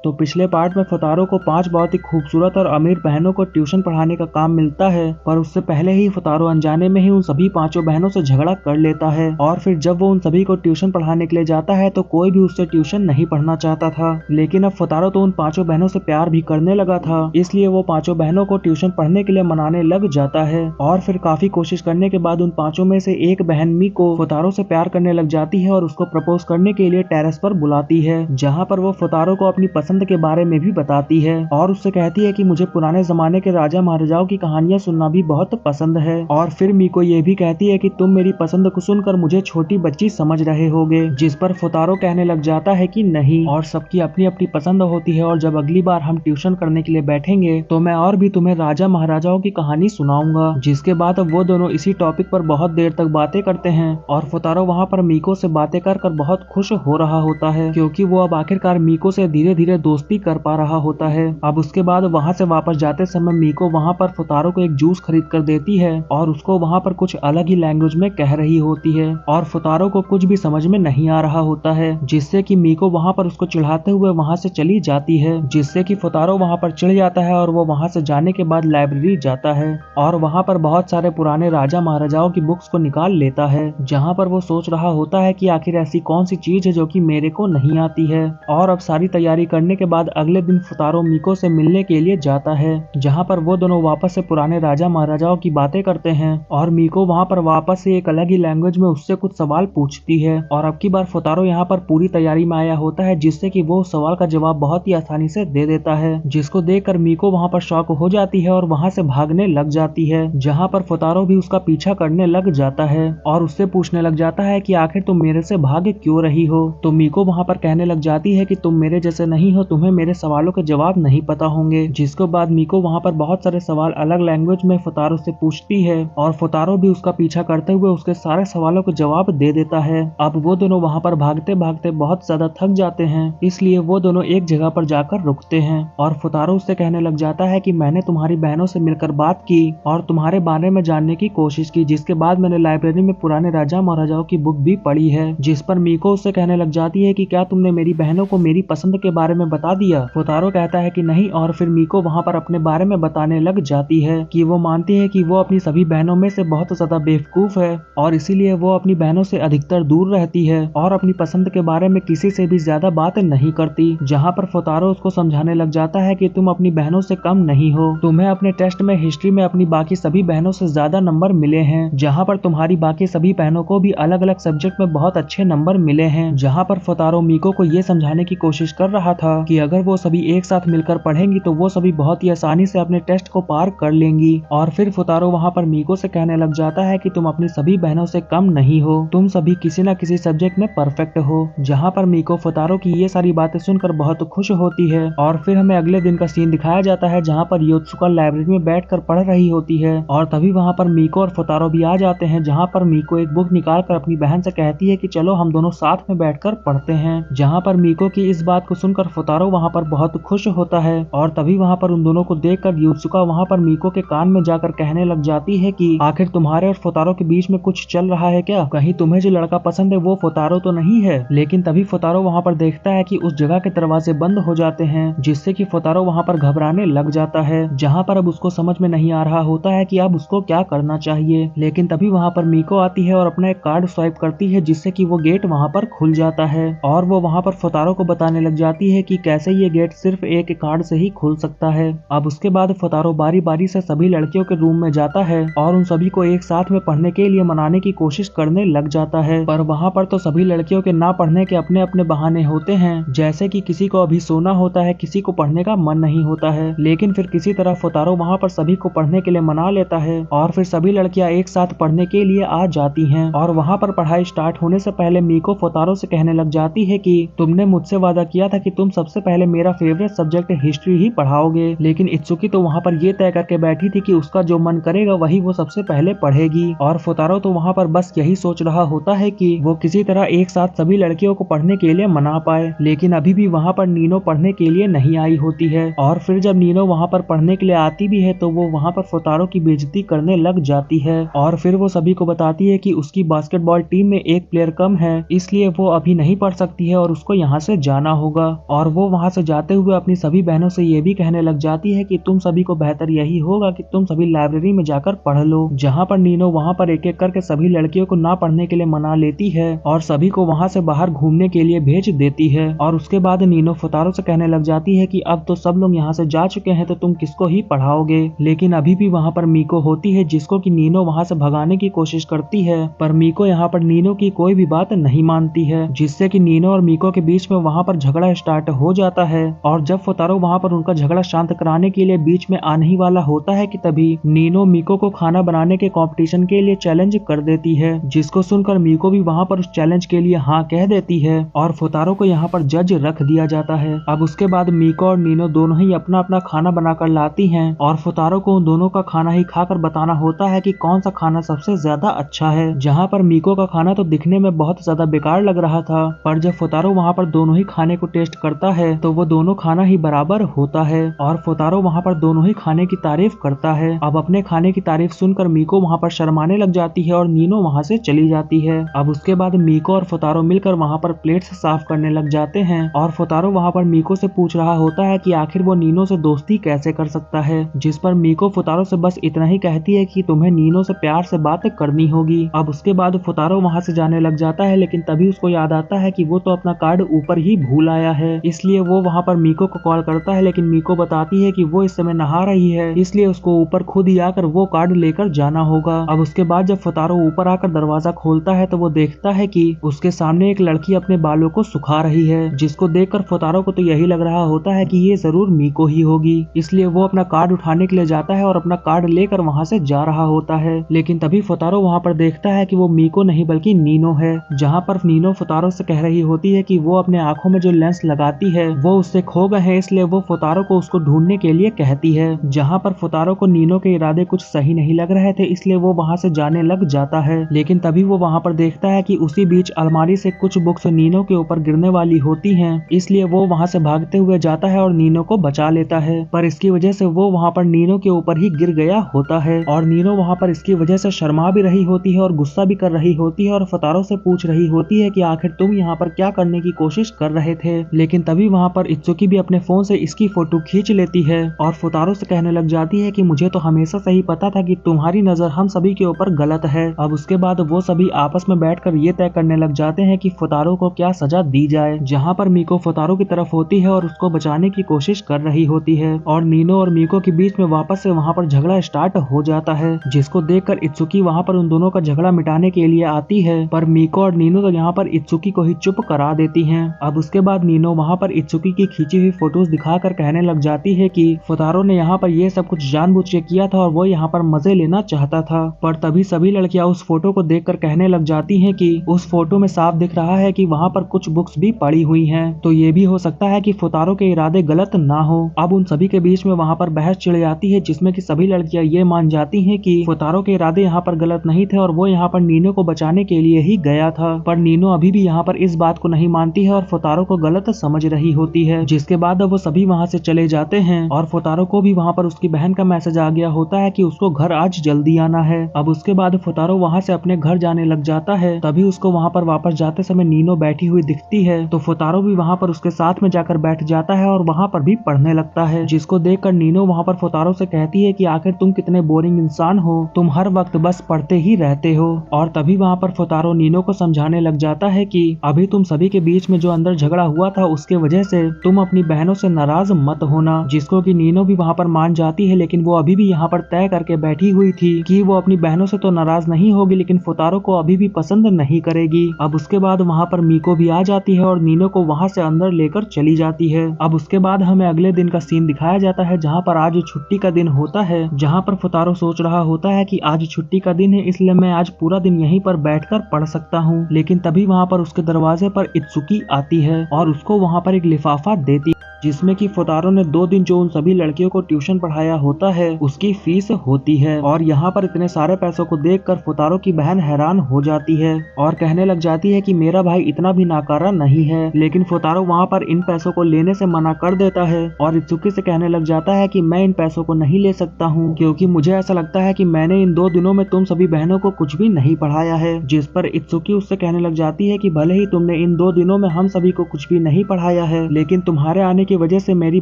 तो पिछले पार्ट में फुतारो को 5 बहुत ही खूबसूरत और अमीर बहनों को ट्यूशन पढ़ाने का काम मिलता है, पर उससे पहले ही फुतारो अनजाने में ही उन सभी 5 बहनों से झगड़ा कर लेता है। और फिर जब वो उन सभी को ट्यूशन पढ़ाने के लिए जाता है तो कोई भी उससे ट्यूशन नहीं पढ़ना चाहता था। लेकिन अब फुतारो तो उन 5 बहनों से प्यार भी करने लगा था, इसलिए वो 5 बहनों को ट्यूशन पढ़ने के लिए मनाने लग जाता है। और फिर काफी कोशिश करने के बाद उन 5 में से एक बहन मीको फुतारो से प्यार करने लग जाती है और उसको प्रपोज करने के लिए टेरेस पर बुलाती है, जहाँ पर वो फुतारो को अपनी पसंद के बारे में भी बताती है और उससे कहती है कि मुझे पुराने जमाने के राजा महाराजाओं की कहानियां सुनना भी बहुत पसंद है। और फिर मीको ये भी कहती है कि तुम मेरी पसंद को सुनकर मुझे छोटी बच्ची समझ रहे होगे, जिस पर फुतारो कहने लग जाता है कि नहीं, और सबकी अपनी अपनी पसंद होती है, और जब अगली बार हम ट्यूशन करने के लिए बैठेंगे तो मैं और भी तुम्हें राजा महाराजाओं की कहानी सुनाऊंगा। जिसके बाद अब वो दोनों इसी टॉपिक पर बहुत देर तक बातें करते हैं और फुतारो वहाँ पर मीको से बातें कर बहुत खुश हो रहा होता है, क्योंकि वो अब आखिरकार मीको से धीरे धीरे दोस्ती कर पा रहा होता है। अब उसके बाद वहाँ से वापस जाते समय मीको वहाँ पर फुतारो को एक जूस खरीद कर देती है और उसको वहाँ पर कुछ अलग ही लैंग्वेज में कह रही होती है और फुतारो को कुछ भी समझ में नहीं आ रहा होता है, जिससे कि मीको वहाँ पर उसको चिढ़ाते हुए वहाँ से चली जाती है, जिससे कि फुतारो वहाँ पर चिढ़ जाता है और वो वहाँ से जाने के बाद लाइब्रेरी जाता है और वहाँ पर बहुत सारे पुराने राजा महाराजाओं की बुक्स को निकाल लेता है, जहाँ पर वो सोच रहा होता है कि आखिर ऐसी कौन सी चीज है जो कि मेरे को नहीं आती है। और अब सारी तैयारी करने के बाद अगले दिन फुतारो मीको से मिलने के लिए जाता है, जहाँ पर वो दोनों वापस से पुराने राजा महाराजाओं की बातें करते हैं और मीको वहाँ पर वापस से एक अलग ही लैंग्वेज में उससे कुछ सवाल पूछती है। और अब की बार फुतारो यहाँ पर पूरी तैयारी में आया होता है, जिससे कि वो सवाल का जवाब बहुत ही आसानी से दे देता है, जिसको देखकर मीको वहाँ पर शॉक हो जाती है और वहाँ से भागने लग जाती है, जहाँ पर फुतारो भी उसका पीछा करने लग जाता है और उससे पूछने लग जाता है कि आखिर तुम मेरे से भाग क्यों रही हो। तो मीको वहाँ पर कहने लग जाती है कि तुम मेरे जैसे नहीं हो, तुम्हें मेरे सवालों के जवाब नहीं पता होंगे। जिसके बाद मीको वहाँ पर बहुत सारे सवाल अलग लैंग्वेज में फुतारो से पूछती है और फुतारो भी उसका पीछा करते हुए उसके सारे सवालों के जवाब दे देता है। अब वो दोनों वहाँ पर भागते भागते बहुत ज्यादा थक जाते हैं, इसलिए वो दोनों एक जगह पर जाकर रुकते हैं और फुतारो उससे कहने लग जाता है कि मैंने तुम्हारी बहनों से मिलकर बात की और तुम्हारे बारे में जानने की कोशिश की, जिसके बाद मैंने लाइब्रेरी में पुराने राजा महाराजाओं की बुक भी पढ़ी है। जिस पर मीको उससे कहने लग जाती है कि क्या तुमने मेरी बहनों को मेरी पसंद के बारे में बता दिया। फुतारो कहता है कि नहीं, और फिर मीको वहाँ पर अपने बारे में बताने लग जाती है कि वो मानती है कि वो अपनी सभी बहनों में से बहुत ज्यादा बेवकूफ है और इसीलिए वो अपनी बहनों से अधिकतर दूर रहती है और अपनी पसंद के बारे में किसी से भी ज्यादा बात नहीं करती। जहाँ पर फुतारो उसको समझाने लग जाता है कि तुम अपनी बहनों से कम नहीं हो, तुम्हें अपने टेस्ट में हिस्ट्री में अपनी बाकी सभी बहनों से ज्यादा नंबर मिले हैं, जहाँ पर तुम्हारी बाकी सभी बहनों को भी अलग अलग सब्जेक्ट में बहुत अच्छे नंबर मिले हैं। जहाँ पर फुतारो मीको को ये समझाने की कोशिश कर रहा था कि अगर वो सभी एक साथ मिलकर पढ़ेंगी तो वो सभी बहुत ही आसानी से अपने टेस्ट को पार कर लेंगी। और फिर फुतारो वहाँ पर मीको से कहने लग जाता है कि तुम अपनी सभी बहनों से कम नहीं हो, तुम सभी किसी न किसी सब्जेक्ट में परफेक्ट हो। जहाँ पर मीको फुतारो की ये सारी बातें सुनकर बहुत खुश होती है। और फिर हमें अगले दिन का सीन दिखाया जाता है, जहाँ पर योत्सुका लाइब्रेरी में बैठकर पढ़ रही होती है और तभी वहाँ पर मीको और फुतारो भी आ जाते हैं, जहाँ पर मीको एक बुक निकाल कर अपनी बहन से कहती है कि चलो हम दोनों साथ में बैठकर पढ़ते हैं। जहाँ पर मीको की इस बात को सुनकर फुतारो वहाँ पर बहुत खुश होता है और तभी वहाँ पर उन दोनों को देखकर योत्सुका वहाँ पर मीको के कान में जाकर कहने लग जाती है कि आखिर तुम्हारे और फुतारो के बीच में कुछ चल रहा है क्या, कहीं तुम्हें जो लड़का पसंद है वो फुतारो तो नहीं है। लेकिन तभी फुतारो वहाँ पर देखता है कि उस जगह के दरवाजे बंद हो जाते हैं, जिससे कि फुतारो वहाँ पर घबराने लग जाता है, जहाँ पर अब उसको समझ में नहीं आ रहा होता है कि अब उसको क्या करना चाहिए। लेकिन तभी वहाँ पर मीको आती है और अपना एक कार्ड स्वाइप करती है, जिससे कि वो गेट वहाँ पर खुल जाता है और वो वहाँ पर फुतारो को बताने लग जाती है कि कैसे ये गेट सिर्फ एक कार्ड से ही खुल सकता है। अब उसके बाद फुतारो बारी बारी से सभी लड़कियों के रूम में जाता है और उन सभी को एक साथ में पढ़ने के लिए मनाने की कोशिश करने लग जाता है, पर वहाँ पर तो सभी लड़कियों के ना पढ़ने के अपने अपने बहाने होते हैं, जैसे कि किसी को अभी सोना होता है, किसी को पढ़ने का मन नहीं होता है। लेकिन फिर किसी तरह फुतारो वहाँ पर सभी को पढ़ने के लिए मना लेता है और फिर सभी लड़कियां एक साथ पढ़ने के लिए आ जाती हैं। और वहाँ पर पढ़ाई स्टार्ट होने से पहले मीको फुतारो से कहने लग जाती है कि तुमने मुझसे वादा किया था कि तुम सबसे पहले मेरा फेवरेट सब्जेक्ट हिस्ट्री ही पढ़ाओगे, लेकिन इत्सुकी तो वहाँ पर ये तय करके बैठी थी कि उसका जो मन करेगा वही वो सबसे पहले पढ़ेगी। और फुतारो तो वहाँ पर बस यही सोच रहा होता है कि वो किसी तरह एक साथ सभी लड़कियों को पढ़ने के लिए मना पाए। लेकिन अभी भी वहाँ पर नीनो पढ़ने के लिए नहीं आई होती है और फिर जब नीनो वहाँ पर पढ़ने के लिए आती भी है तो वो वहाँ पर फुतारो की बेइज्जती करने लग जाती है और फिर वो सभी को बताती है कि उसकी बास्केटबॉल टीम में एक प्लेयर कम है, इसलिए वो अभी नहीं पढ़ सकती है और उसको यहाँ से जाना होगा। और वो वहाँ से जाते हुए अपनी सभी बहनों से ये भी कहने लग जाती है कि तुम सभी को बेहतर यही होगा कि तुम सभी लाइब्रेरी में जाकर पढ़ लो। जहाँ पर नीनो वहाँ पर एक एक करके सभी लड़कियों को ना पढ़ने के लिए मना लेती है और सभी को वहाँ से बाहर घूमने के लिए भेज देती है। और उसके बाद नीनो फुतारो से कहने लग जाती है कि अब तो सब लोग यहाँ से जा चुके हैं तो तुम किसको ही पढ़ाओगे। लेकिन अभी भी वहाँ पर मीको होती है जिसको कि नीनो वहाँ से भगाने की कोशिश करती है, पर मीको यहाँ पर नीनो की कोई भी बात नहीं मानती है, जिससे कि नीनो और मीको के बीच में वहाँ पर झगड़ा स्टार्ट हो जाता है। और जब फुतारो वहाँ पर उनका झगड़ा शांत कराने के लिए बीच में आने ही वाला होता है कि तभी नीनो मीको को खाना बनाने के कंपटीशन के लिए चैलेंज कर देती है, जिसको सुनकर मीको भी वहाँ पर उस चैलेंज के लिए हाँ कह देती है और फुतारो को यहाँ पर जज रख दिया जाता है। अब उसके बाद मीको और नीनो दोनों ही अपना अपना खाना बनाकर लाती हैं और फुतारो को उन दोनों का खाना ही खाकर बताना होता है कि कौन सा खाना सबसे ज्यादा अच्छा है। जहाँ पर मीको का खाना तो दिखने में बहुत ज्यादा बेकार लग रहा था, पर जब फुतारो वहाँ पर दोनों ही खाने को टेस्ट करता है तो वो दोनों खाना ही बराबर होता है और फुतारो वहाँ पर दोनों ही खाने की तारीफ करता है। अब अपने खाने की तारीफ सुनकर मीको वहाँ पर शर्माने लग जाती है और नीनो वहाँ से चली जाती है। अब उसके बाद मीको और फुतारो मिलकर वहाँ पर प्लेट्स साफ करने लग जाते हैं और फुतारो वहाँ पर मीको से पूछ रहा होता है कि आखिर वो नीनो से दोस्ती कैसे कर सकता है, जिस पर मीको फुतारो से बस इतना ही कहती है कि तुम्हें नीनो से प्यार से बात करनी होगी। अब उसके बाद फुतारो वहाँ से जाने लग जाता है, लेकिन तभी उसको याद आता है कि वो तो अपना कार्ड ऊपर ही भूल आया है, इसलिए वो वहाँ पर मीको को कॉल करता है, लेकिन मीको बताती है कि वो इस समय नहा रही है, इसलिए उसको ऊपर खुद ही आकर वो कार्ड लेकर जाना होगा। अब उसके बाद जब फुतारो ऊपर आकर दरवाजा खोलता है तो वो देखता है कि उसके सामने एक लड़की अपने बालों को सुखा रही है, जिसको देखकर फुतारो को तो यही लग रहा होता है कि ये जरूर मीको ही होगी, इसलिए वो अपना कार्ड उठाने के लिए जाता है और अपना कार्ड लेकर वहाँ से जा रहा होता है। लेकिन तभी फुतारो वहाँ पर देखता है कि वो मीको नहीं बल्कि नीनो है। जहाँ पर नीनो फुतारो से कह रही होती है कि वो अपने आंखों में जो लेंस लगाती है वो उससे खो गए हैं, इसलिए वो फुतारो को उसको ढूंढने के लिए कहती है। जहाँ पर फुतारो को नीनो के इरादे कुछ सही नहीं लग रहे थे, इसलिए वो वहाँ से जाने लग जाता है। लेकिन तभी वो वहाँ पर देखता है कि उसी बीच अलमारी से कुछ बुक्स नीनो के ऊपर गिरने वाली होती हैं, इसलिए वो वहाँ से भागते हुए जाता है और नीनो को बचा लेता है। पर इसकी वजह से वो वहाँ पर नीनो के ऊपर ही गिर गया होता है और नीनो वहाँ पर इसकी वजह से शर्मा भी रही होती है और गुस्सा भी कर रही होती है और फुतारो से पूछ रही होती है कि आखिर तुम यहाँ पर क्या करने की कोशिश कर रहे थे। लेकिन तभी वहाँ पर इत्सुकी भी अपने फोन से इसकी फोटो खींच लेती है और फुतारो से कहने लग जाती है कि मुझे तो हमेशा से ही पता था कि तुम्हारी नजर हम सभी के ऊपर गलत है। अब उसके बाद वो सभी आपस में बैठकर ये तय करने लग जाते हैं कि फुतारो को क्या सजा दी जाए। जहाँ पर मीको फुतारो की तरफ होती है और उसको बचाने की कोशिश कर रही होती है और नीनो और मीको के बीच में वापस से वहाँ पर झगड़ा स्टार्ट हो जाता है, जिसको देखकर इत्सुकी वहाँ पर उन दोनों का झगड़ा मिटाने के लिए आती है, पर मीको और नीनो तो यहाँ पर इत्सुकी को ही चुप करा देती हैं। अब उसके बाद नीनो वहाँ पर इत्सुकी की खींची हुई फोटोज दिखाकर कहने लग जाती है कि फुतारो ने यहाँ पर ये सब कुछ जानबूझ के किया था और वो यहाँ पर मजे लेना चाहता था। पर तभी सभी लड़कियां उस फोटो को देखकर कहने लग जाती हैं कि उस फोटो में साफ दिख रहा है कि वहाँ पर कुछ बुक्स भी पड़ी हुई हैं, तो ये भी हो सकता है कि फुतारो के इरादे गलत ना हो। अब उन सभी के बीच में वहाँ पर बहस छिड़ जाती है, जिसमें कि सभी लड़कियां ये मान जाती हैं कि फुतारो के इरादे यहाँ पर गलत नहीं थे और वो यहाँ पर नीनो को बचाने के लिए ही गया था। पर नीनो अभी भी यहाँ पर इस बात को नहीं मानती है और फुतारो को गलत समझ रही होती है, जिसके बाद वो सभी वहाँ से चले जाते हैं और फुतारो को भी वहाँ पर उसकी बहन का मैसेज आ गया होता है कि उसको घर आज जल्दी आना है। अब उसके बाद फुतारो वहाँ से अपने घर जाने लग जाता है, तभी उसको वहाँ पर वापस जाते समय नीनो बैठी हुई दिखती है, तो फुतारो भी वहाँ पर उसके साथ में जाकर बैठ जाता है और वहाँ पर भी पढ़ने लगता है, जिसको देखकर नीनो वहाँ पर फुतारो से कहती है कि आखिर तुम कितने बोरिंग इंसान हो, तुम हर वक्त बस पढ़ते ही रहते हो। और तभी वहाँ पर फुतारो नीनो को समझाने लग जाता है कि अभी तुम सभी के बीच में जो अंदर झगड़ा हुआ था उसके वजह से तुम अपनी बहनों से नाराज मत होना, जिसको कि नीनो भी वहाँ पर मान जाती है। लेकिन वो अभी भी यहाँ पर तय करके बैठी हुई थी कि वो अपनी बहनों से तो नाराज नहीं होगी, लेकिन फुतारो को अभी भी पसंद नहीं करेगी। अब उसके बाद वहाँ पर मीको भी आ जाती है और नीनो को वहाँ से अंदर लेकर चली जाती है। अब उसके बाद हमें अगले दिन का सीन दिखाया जाता है, जहाँ पर आज छुट्टी का दिन होता है, जहाँ पर फुतारो सोच रहा होता है कि आज छुट्टी का दिन है, इसलिए मैं आज पूरा दिन यहीं पर बैठकर पढ़ सकता हूँ। लेकिन तभी वहाँ पर उसके दरवाजे पर इत्सुकी आती है और उसको वहाँ पर एक लिफाफा देती है। जिसमें कि फुतारो ने 2 दिन जो उन सभी लड़कियों को ट्यूशन पढ़ाया होता है उसकी फीस होती है। और यहाँ पर इतने सारे पैसों को देखकर फुतारो की बहन हैरान हो जाती है और कहने लग जाती है कि मेरा भाई इतना भी नाकारा नहीं है। लेकिन फुतारो वहाँ पर इन पैसों को लेने से मना कर देता है और इत्सुकी से कहने लग जाता है कि मैं इन पैसों को नहीं ले सकता हूँ, क्योंकि मुझे ऐसा लगता है कि मैंने इन 2 दिनों में तुम सभी बहनों को कुछ भी नहीं पढ़ाया है। जिस पर इत्सुकी उससे कहने लग जाती है कि भले ही तुमने इन 2 दिनों में हम सभी को कुछ भी नहीं पढ़ाया है, लेकिन तुम्हारे आने की वजह से मेरी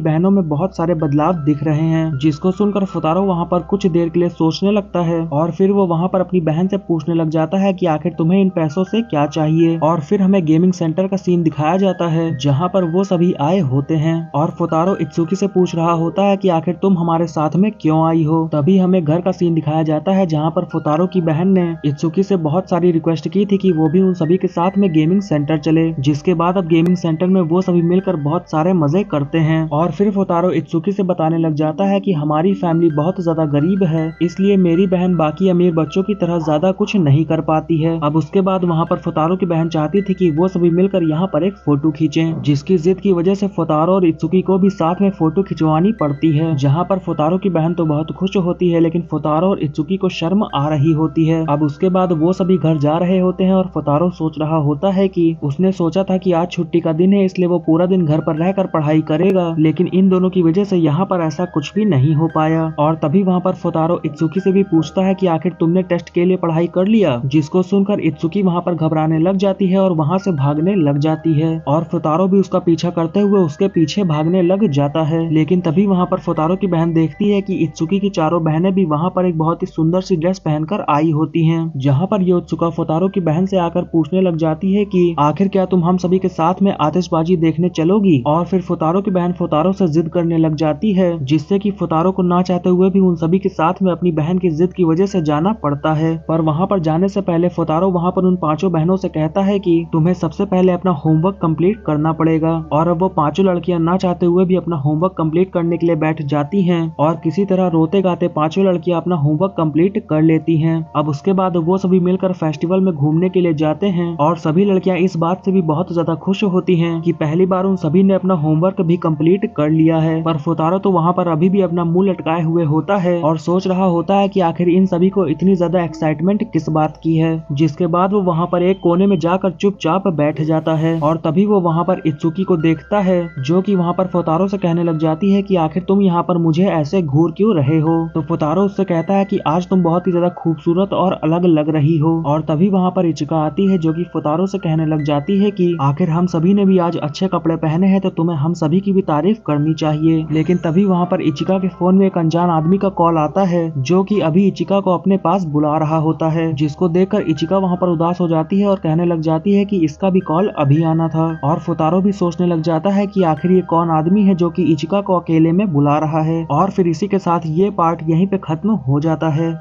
बहनों में बहुत सारे बदलाव दिख रहे हैं। जिसको सुनकर फुतारो वहाँ पर कुछ देर के लिए सोचने लगता है और फिर वो वहाँ पर अपनी बहन से पूछने लग जाता है कि आखिर तुम्हें इन पैसों से क्या चाहिए। और फिर हमें गेमिंग सेंटर का सीन दिखाया जाता है जहाँ पर वो सभी आए होते हैं और फुतारो इत्सुकी से पूछ रहा होता है कि आखिर तुम हमारे साथ में क्यों आई हो। तभी हमें घर का सीन दिखाया जाता है जहाँ पर फुतारो की बहन ने इत्सुकी से बहुत सारी रिक्वेस्ट की थी कि वो भी उन सभी के साथ में गेमिंग सेंटर चले। जिसके बाद अब गेमिंग सेंटर में वो सभी मिलकर बहुत सारे मजे करते हैं और फिर फुतारो इत्सुकी से बताने लग जाता है कि हमारी फैमिली बहुत ज्यादा गरीब है, इसलिए मेरी बहन बाकी अमीर बच्चों की तरह ज्यादा कुछ नहीं कर पाती है। अब उसके बाद वहाँ पर फुतारो की बहन चाहती थी कि वो सभी मिलकर यहाँ पर एक फोटो खींचें, जिसकी जिद की वजह से फुतारो और इत्सुकी को भी साथ में फोटो खिंचवानी पड़ती है। जहाँ पर फुतारो की बहन तो बहुत खुश होती है, लेकिन फुतारो और इत्सुकी को शर्म आ रही होती है। अब उसके बाद वो सभी घर जा रहे होते हैं और फुतारो सोच रहा होता है कि उसने सोचा था कि आज छुट्टी का दिन है, इसलिए वो पूरा दिन घर पर रहकर पढ़ाई करेगा, लेकिन इन दोनों की वजह से यहाँ पर ऐसा कुछ भी नहीं हो पाया। और तभी वहाँ पर फुतारो इत्सुकी से भी पूछता है कि आखिर तुमने टेस्ट के लिए पढ़ाई कर लिया। जिसको सुनकर इत्सुकी वहाँ पर घबराने लग जाती है और वहाँ से भागने लग जाती है और फुतारो भी उसका पीछा करते हुए उसके पीछे भागने लग जाता है। लेकिन तभी वहाँ पर फुतारो की बहन देखती है कि इत्सुकी की चारों बहनें भी वहाँ पर एक बहुत ही सुंदर सी ड्रेस पहनकर आई होती हैं। जहाँ पर योत्सुका फुतारो की बहन से आकर पूछने लग जाती है कि आखिर क्या तुम हम सभी के साथ में आतिशबाजी देखने चलोगी। और फिर फुतारो की बहन फुतारो से जिद करने लग जाती है, जिससे कि फुतारो को ना चाहते हुए भी उन सभी के साथ में अपनी बहन की जिद की वजह से जाना पड़ता है। पर वहाँ पर जाने से पहले फुतारो वहाँ पर उन 5 बहनों से कहता है कि तुम्हें सबसे पहले अपना होमवर्क कंप्लीट करना पड़ेगा। और अब वो 5 लड़कियां ना चाहते हुए भी अपना होमवर्क कंप्लीट करने के लिए बैठ जाती हैं और किसी तरह रोते गाते 5 लड़कियां अपना होमवर्क कंप्लीट कर लेती हैं। अब उसके बाद वो सभी मिलकर फेस्टिवल में घूमने के लिए जाते हैं और सभी लड़कियां इस बात से भी बहुत ज्यादा खुश होती हैं कि पहली बार उन सभी ने अपना होमवर्क भी कंप्लीट कर लिया है। पर फुतारो तो वहाँ पर अभी भी अपना मुंह लटकाए हुए होता है और सोच रहा होता है कि आखिर इन सभी को इतनी ज्यादा एक्साइटमेंट किस बात की है। जिसके बाद वो वहाँ पर एक कोने में जाकर चुपचाप बैठ जाता है और तभी वो वहाँ पर इत्सुकी को देखता है, जो कि वहाँ पर फुतारो से कहने लग जाती है कि आखिर तुम यहाँ पर मुझे ऐसे घूर क्यों रहे हो। तो फुतारो उससे कहता है कि आज तुम बहुत ही ज्यादा खूबसूरत और अलग लग रही हो। और तभी वहाँ पर इचिका आती है, जो कि फुतारो से कहने लग जाती है कि आखिर हम सभी ने भी आज अच्छे कपड़े पहने हैं, तो तुम्हें हम सभी की भी तारीफ करनी चाहिए। लेकिन तभी वहाँ पर इचिका के फोन में एक अनजान आदमी का कॉल आता है, जो कि अभी इचिका को अपने पास बुला रहा होता है। जिसको देखकर इचिका वहाँ पर उदास हो जाती है और कहने लग जाती है कि इसका भी कॉल अभी आना था। और फुतारो भी सोचने लग जाता है कि आखिर ये कौन आदमी है जो कि इचिका को अकेले में बुला रहा है। और फिर इसी के साथ ये पार्ट यहीं पे खत्म हो जाता है।